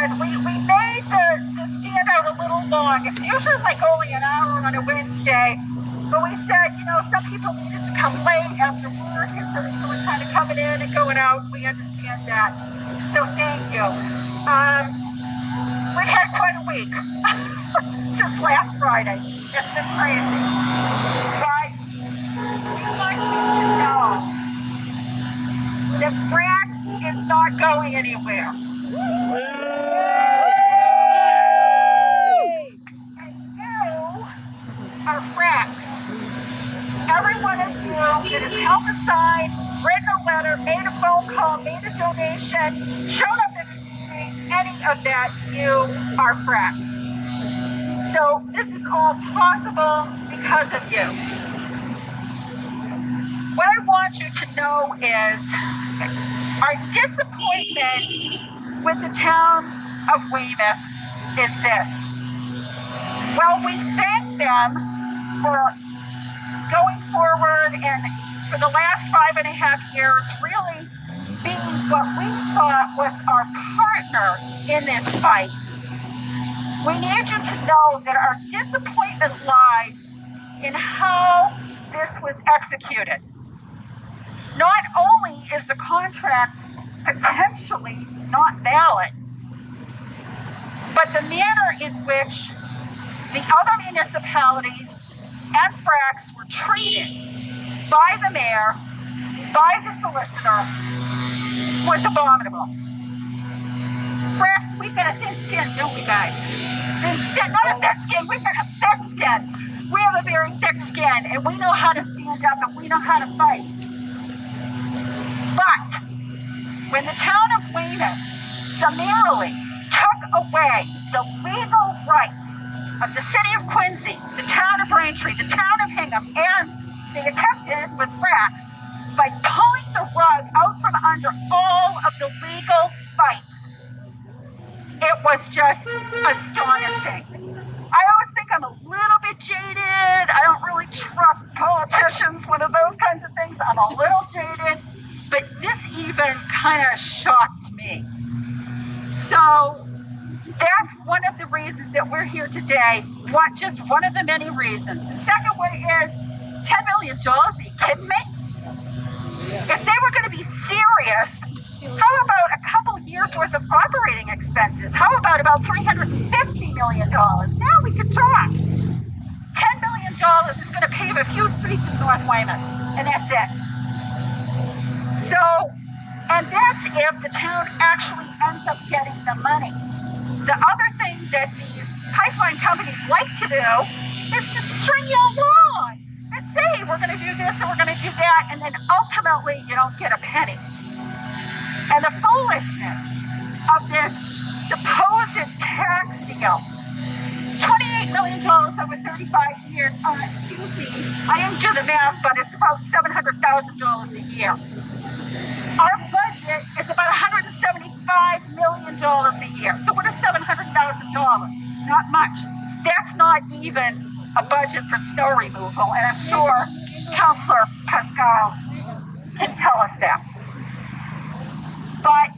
And we made the Standout a little long. It's usually like only an hour on a Wednesday. But we said, you know, some people needed to come late after work, and so people were kind of coming in and going out. We understand that. So thank you. We've had quite a week since last Friday. It's been crazy. But we want you to know that FRRACS is not going anywhere. And you are FRRACS. Every one of you that has held a sign, written a letter, made a phone call, made a donation, showed up in the community, any of that, you are FRRACS. So this is all possible because of you. What I want you to know is our disappointment with the town of Weymouth is this. Well, we thank them for going forward and for the last 5.5 years really being what we thought was our partner in this fight. We need you to know that our disappointment lies in how this was executed. Not only is the contract potentially not valid, but the manner in which the other municipalities and FRRACS were treated by the mayor, by the solicitor, was abominable. FRRACS, we've got a thin skin, don't we, guys? Not a thin skin, we've got a thick skin. We have a very thick skin, and we know how to stand up, and we know how to fight. But when the town of Weymouth summarily took away the legal rights of the city of Quincy, the town of Braintree, the town of Hingham, and they attempted with FRRACS by pulling the rug out from under all of the legal fights. It was just astonishing. I always think I'm a little bit jaded. I don't really trust politicians, one of those kinds of things. I'm a little jaded, but this even kind of shocked me. So that's one of the reasons that we're here today. Just one of the many reasons. The second one is $10 million. Are you kidding me? If they were going to be serious, how about a couple years worth of operating expenses? How about $350 million? Now we could talk. $10 million is going to pave a few streets in North Weymouth, and that's it. So, and that's if the town actually ends up getting the money. The other thing that these pipeline companies like to do is to string you along and say, we're going to do this and we're going to do that, and then ultimately you don't get a penny. And the foolishness of this supposed tax deal, $28 million over 35 years, excuse me, I didn't do the math, but it's about $700,000 a year. Our budget is about $175 million a year. So what is $700,000? Not much. That's not even a budget for snow removal, and I'm sure Councillor Pascal can tell us that. But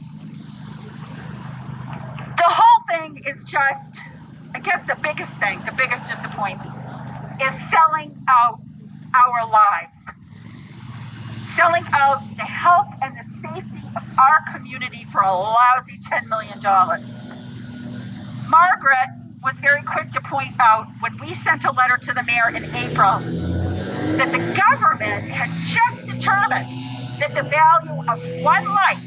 the whole thing is just, I guess the biggest thing, the biggest disappointment is selling out our lives. Selling out the health and the safety of our community for a lousy $10 million. Margaret was very quick to point out when we sent a letter to the mayor in April that the government had just determined that the value of one life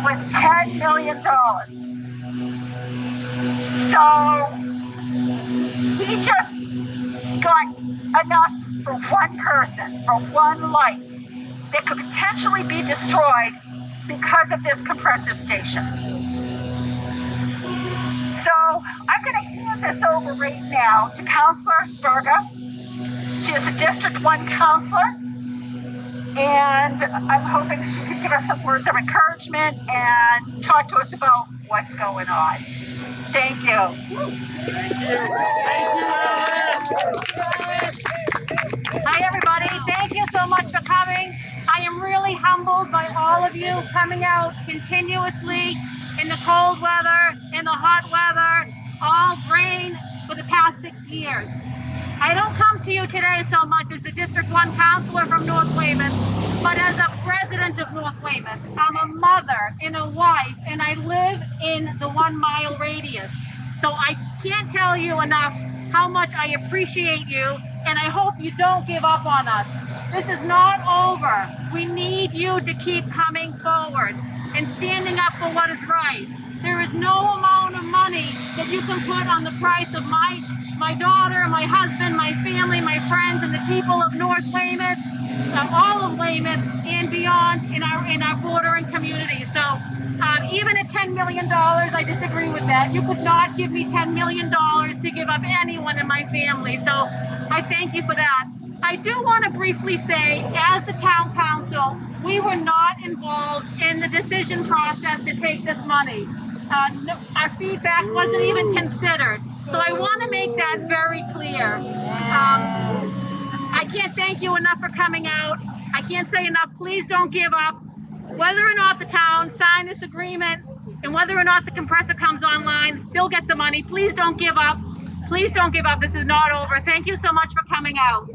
was $10 million. So he just got enough for one person, for one life that could potentially be destroyed because of this compressor station. So I'm going to hand this over right now to Councillor Berga. She is a District 1 councillor, and I'm hoping she can give us some words of encouragement and talk to us about what's going on. Thank you. Thank you. Hi everybody, thank you so much for coming. I am really humbled by all of you coming out continuously in the cold weather, in the hot weather, all rain for the past 6 years. I don't come to you today so much as the District 1 Councillor from North Weymouth, but as a resident of North Weymouth. I'm a mother and a wife, and I live in the 1 mile radius. So I can't tell you enough how much I appreciate you, and I hope you don't give up on us. This is not over. We need you to keep coming forward and standing up for what is right. There is no amount of money that you can put on the price of my daughter, my husband, my family, my friends, and the people of North Weymouth, all of Weymouth and beyond in our bordering community. So even at $10 million, I disagree with that. You could not give me $10 million to give up anyone in my family. So I thank you for that. I do want to briefly say, as the town council, we were not involved in the decision process to take this money. Our feedback wasn't even considered. So I want to make that very clear. I can't thank you enough for coming out. I can't say enough. Please don't give up. Whether or not the town signed this agreement and whether or not the compressor comes online, they'll get the money. Please don't give up. Please don't give up. This is not over. Thank you so much for coming out.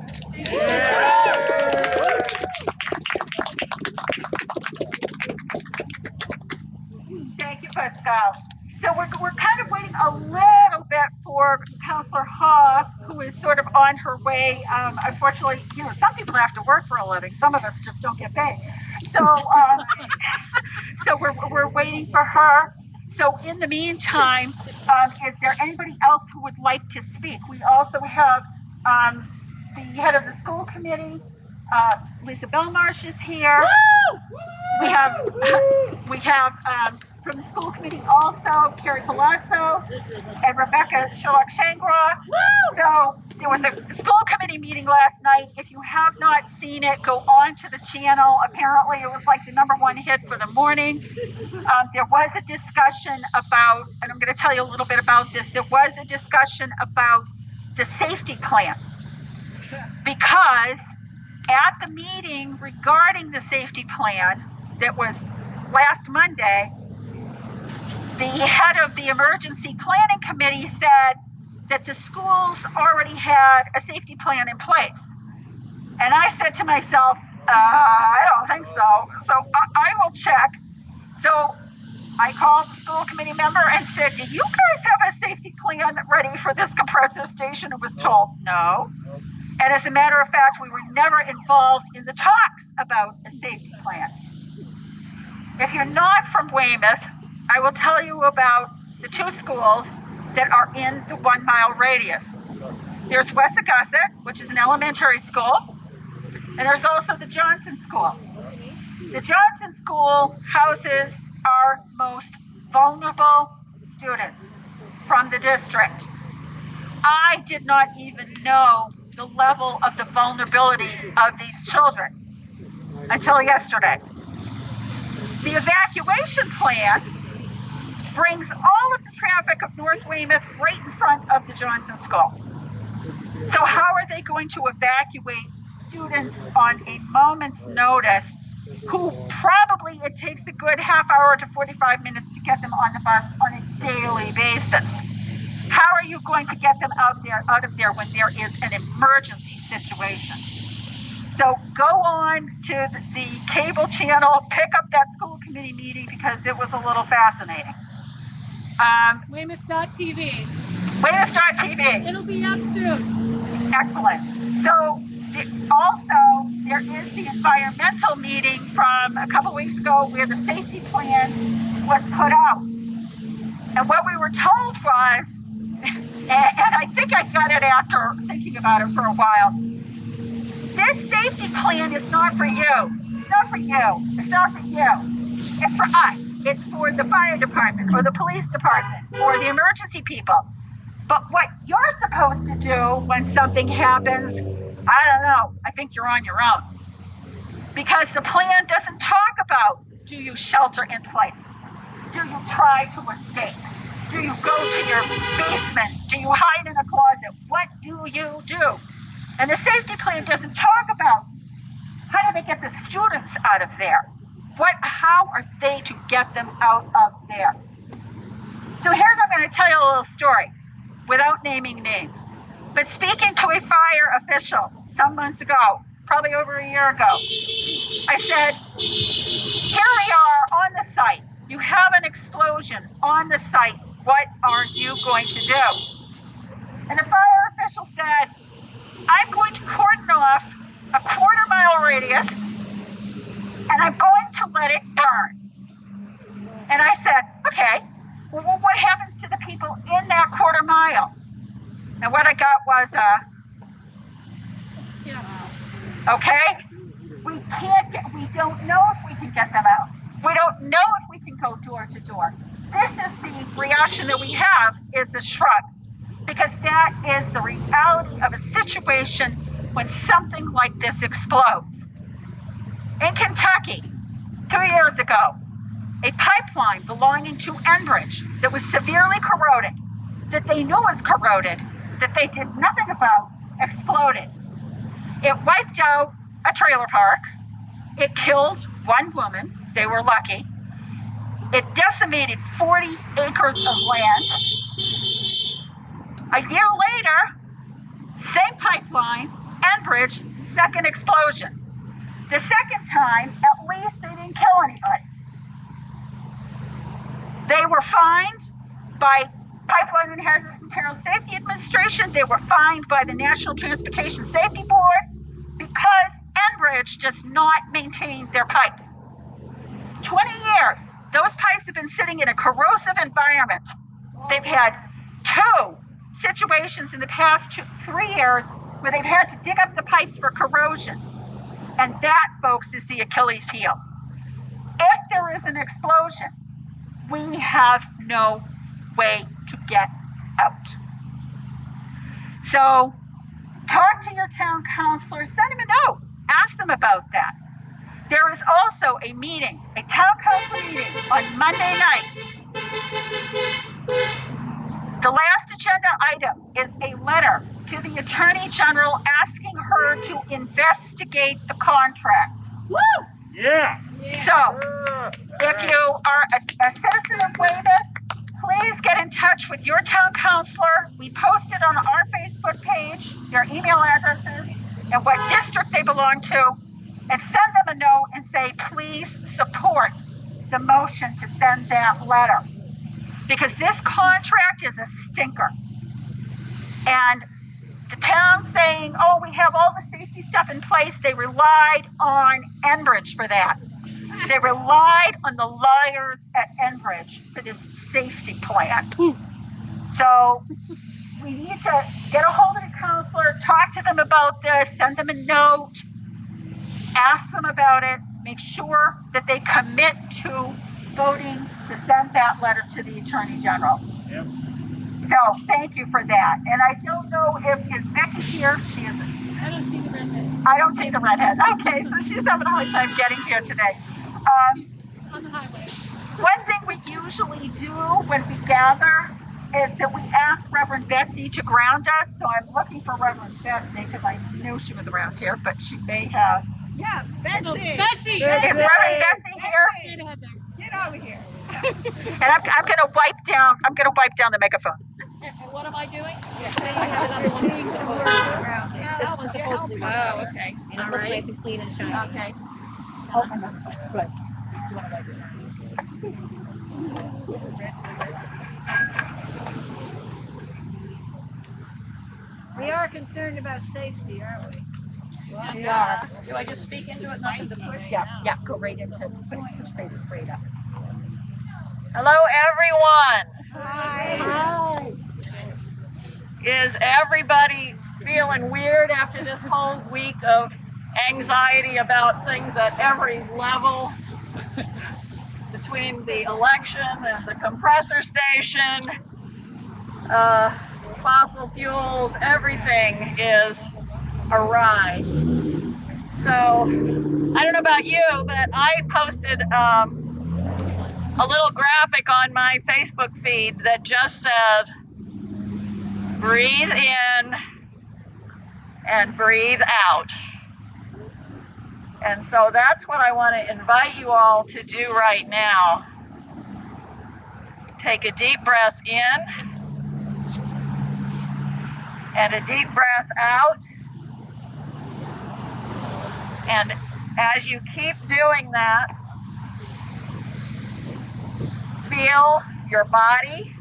Thank you, Pascal. So we're kind of waiting a little bit for Councillor Hoff, who is sort of on her way. Unfortunately, some people have to work for a living. Some of us just don't get paid. So, so we're waiting for her. So in the meantime, is there anybody else who would like to speak? We also have the head of the school committee, Lisa Belmarsh is here. We have from the school committee also Carrie Palazzo and Rebecca Shalak-Shangra. So there was a school committee meeting last night. If you have not seen it, go on to the channel. Apparently it was like the #1 hit for the morning. There was a discussion about, and I'm going to tell you a little bit about this, there was a discussion about the safety plan. Because at the meeting regarding the safety plan that was last Monday, the head of the emergency planning committee said that the schools already had a safety plan in place. And I said to myself, I don't think so. So I will check. So I called the school committee member and said, do you guys have a safety plan ready for this compressor station? And was told no. And as a matter of fact, we were never involved in the talks about a safety plan. If you're not from Weymouth, I will tell you about the 2 schools that are in the 1 mile radius. There's Wessagusset, which is an elementary school, and there's also the Johnson School. The Johnson School houses our most vulnerable students from the district. I did not even know the level of the vulnerability of these children until yesterday. The evacuation plan brings all of the traffic of North Weymouth right in front of the Johnson School. So how are they going to evacuate students on a moment's notice who probably it takes a good half hour to 45 minutes to get them on the bus on a daily basis? How are you going to get them out of there when there is an emergency situation? So go on to the cable channel, pick up that school committee meeting because it was a little fascinating. Weymouth.tv. Weymouth.tv. It'll be up soon. Excellent. So also there is the environmental meeting from a couple weeks ago where the safety plan was put out. And what we were told was, and I think I got it after thinking about it for a while, this safety plan is not for you. It's not for you. It's not for you. It's for us. It's for the fire department or the police department or the emergency people. But what you're supposed to do when something happens, I don't know. I think you're on your own. Because the plan doesn't talk about, do you shelter in place? Do you try to escape? Do you go to your basement? Do you hide in a closet? What do you do? And the safety plan doesn't talk about how do they get the students out of there? How are they to get them out of there? So I'm going to tell you a little story without naming names. But speaking to a fire official some months ago, probably over a year ago, I said, here we are on the site. You have an explosion on the site. What are you going to do? And the fire official said, I'm going to cordon off a 1/4 mile radius and I'm going to let it burn. And I said, okay, well, what happens to the people in that 1/4 mile? And what I got was okay, we don't know if we can get them out. We don't know if we can go door to door. This is the reaction that we have, is the shrug, because that is the reality of a situation when something like this explodes. In Kentucky, 2 years ago, a pipeline belonging to Enbridge that was severely corroded, that they knew was corroded, that they did nothing about, exploded. It wiped out a trailer park. It killed one woman. They were lucky. It decimated 40 acres of land. A year later, same pipeline, Enbridge, second explosion. The second time, at least they didn't kill anybody. They were fined by Pipeline and Hazardous Materials Safety Administration. They were fined by the National Transportation Safety Board because Enbridge does not maintain their pipes. 20 years, those pipes have been sitting in a corrosive environment. They've had 2 situations in the past 3 years where they've had to dig up the pipes for corrosion. And that, folks, is the Achilles heel. If there is an explosion, we have no way to get out. So talk to your town councilor, send them a note, ask them about that. There is also a meeting, a town council meeting on Monday night. The last agenda item is a letter to the Attorney General asking her to investigate the contract. Woo! Yeah. So, if you are a citizen of Weymouth, please get in touch with your town councilor. We posted on our Facebook page their email addresses and what district they belong to, and send them a note and say, please support the motion to send that letter. Because this contract is a stinker. And the town saying, oh, we have all the safety stuff in place, they relied on Enbridge for that. They relied on the liars at Enbridge for this safety plan. So we need to get a hold of the counselor, talk to them about this, send them a note, ask them about it, make sure that they commit to voting to send that letter to the Attorney General. Yep. So thank you for that. And I don't know is Becky here? She isn't. I don't see the redhead. I don't see the redhead. Okay, so she's having a hard time getting here today. She's on the highway. One thing we usually do when we gather is that we ask Reverend Betsy to ground us. So I'm looking for Reverend Betsy because I knew she was around here, but she may have. Yeah, Betsy. No, Betsy! Is Reverend Betsy here? Straight ahead there. Get over here. And I'm gonna wipe down. I'm gonna wipe down the megaphone. And what am I doing? That one's supposed to be. Oh, okay. And it looks nice and clean and shiny. Okay. Good. We are concerned about safety, aren't we? We are. Do I just speak into it? Nothing to push? Yeah. Go right into putting touch base right up. Hello, everyone. Hi. Is everybody feeling weird after this whole week of anxiety about things at every level? Between the election and the compressor station, fossil fuels, everything is awry. So, I don't know about you, but I posted a little graphic on my Facebook feed that just said, breathe in and breathe out. And so that's what I want to invite you all to do right now. Take a deep breath in and a deep breath out. And as you keep doing that, feel your body,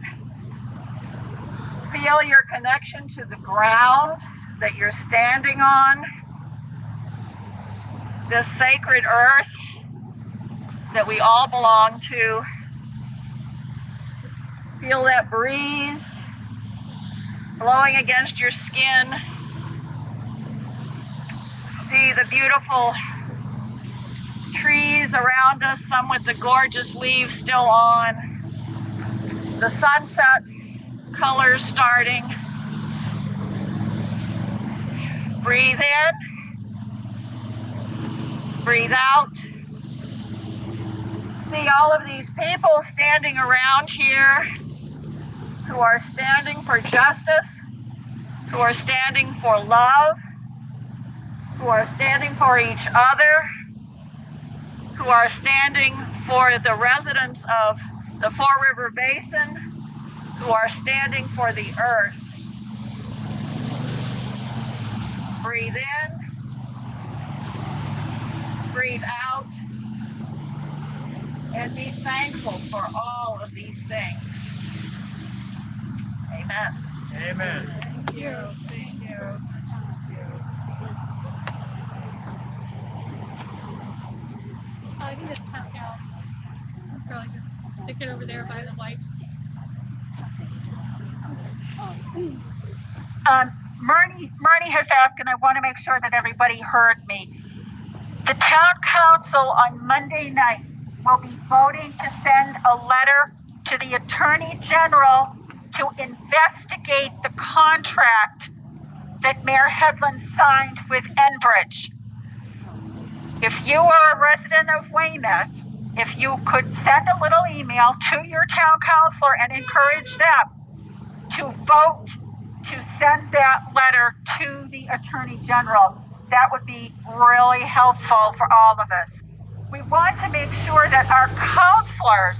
feel your connection to the ground that you're standing on, this sacred earth that we all belong to. Feel that breeze blowing against your skin. See the beautiful trees around us, some with the gorgeous leaves still on. The sunset colors starting. Breathe in. Breathe out. See all of these people standing around here who are standing for justice, who are standing for love, who are standing for each other, who are standing for the residents of the Fore River Basin, who are standing for the earth. Breathe in, breathe out, and be thankful for all of these things. Amen. Amen. Thank you. Thank you. I think it's Pascal's. I'll probably just stick it over there by the wipes. Marnie has asked, and I want to make sure that everybody heard me. The town council on Monday night will be voting to send a letter to the Attorney General to investigate the contract that Mayor Headland signed with Enbridge. If you are a resident of Weymouth, if you could send a little email to your town councilor and encourage them to vote to send that letter to the Attorney General, that would be really helpful for all of us. We want to make sure that our councilors,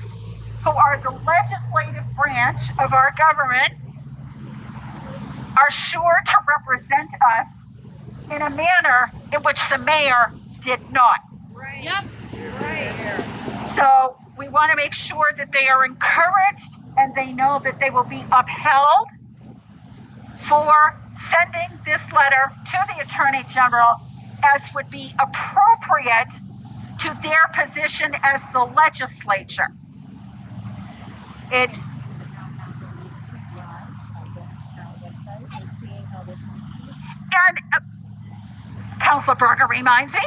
who are the legislative branch of our government, are sure to represent us in a manner in which the mayor did not. Right. Yep. Right. So we want to make sure that they are encouraged and they know that they will be upheld for sending this letter to the Attorney General as would be appropriate to their position as the legislature. It and Councilor Berger reminds me,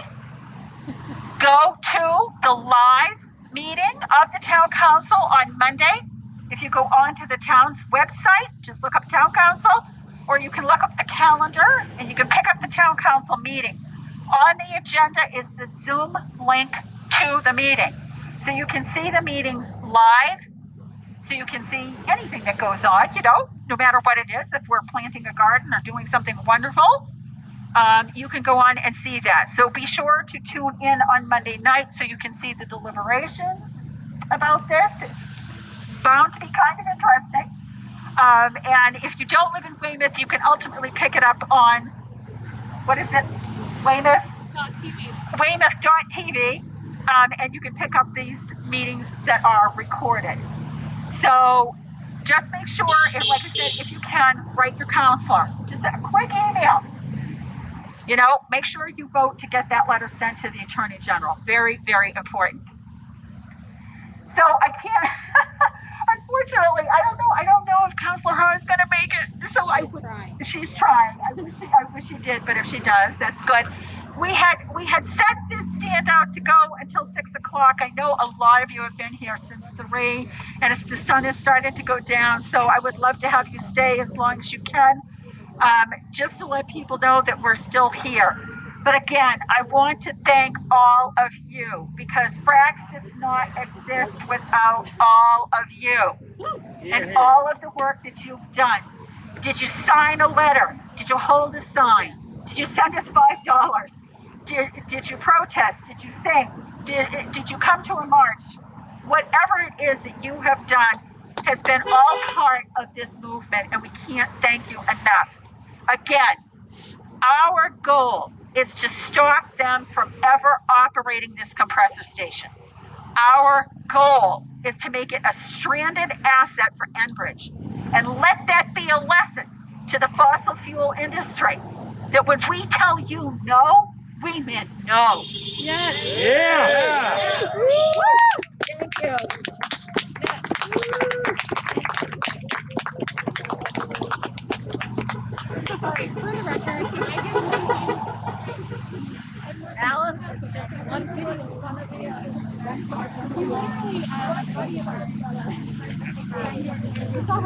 go to the live meeting of the town council on Monday. If you go onto the town's website, just look up town council, or you can look up the calendar and you can pick up the town council meeting. On the agenda is the Zoom link to the meeting. So you can see the meetings live, so you can see anything that goes on, no matter what it is, if we're planting a garden or doing something wonderful, you can go on and see that. So be sure to tune in on Monday night so you can see the deliberations about this. It's bound to be kind of interesting. And if you don't live in Weymouth, you can ultimately pick it up on, what is it? Weymouth.tv. Weymouth.tv. And you can pick up these meetings that are recorded. So just make sure, and like I said, if you can, write your counselor. Just a quick email. Make sure you vote to get that letter sent to the Attorney General. Very, very important. So I can't, unfortunately, I don't know if Councilor Ho is going to make it. So she's trying. I wish she did, but if she does, that's good. We had set this standout to go until 6 o'clock. I know a lot of you have been here since 3, and the sun has started to go down. So I would love to have you stay as long as you can, just to let people know that we're still here. But again, I want to thank all of you, because FRRACS does not exist without all of you and all of the work that you've done. Did you sign a letter? Did you hold a sign? Did you send us $5? Did you protest? Did you sing? Did you come to a march? Whatever it is that you have done, has been all part of this movement, and we can't thank you enough. Again, our goal is to stop them from ever operating this compressor station. Our goal is to make it a stranded asset for Enbridge, and let that be a lesson to the fossil fuel industry, that when we tell you no, we mean no. Yes. Yeah. Thank you. Okay, for the record, I give Alice one foot in front of the other. Literally, a buddy of ours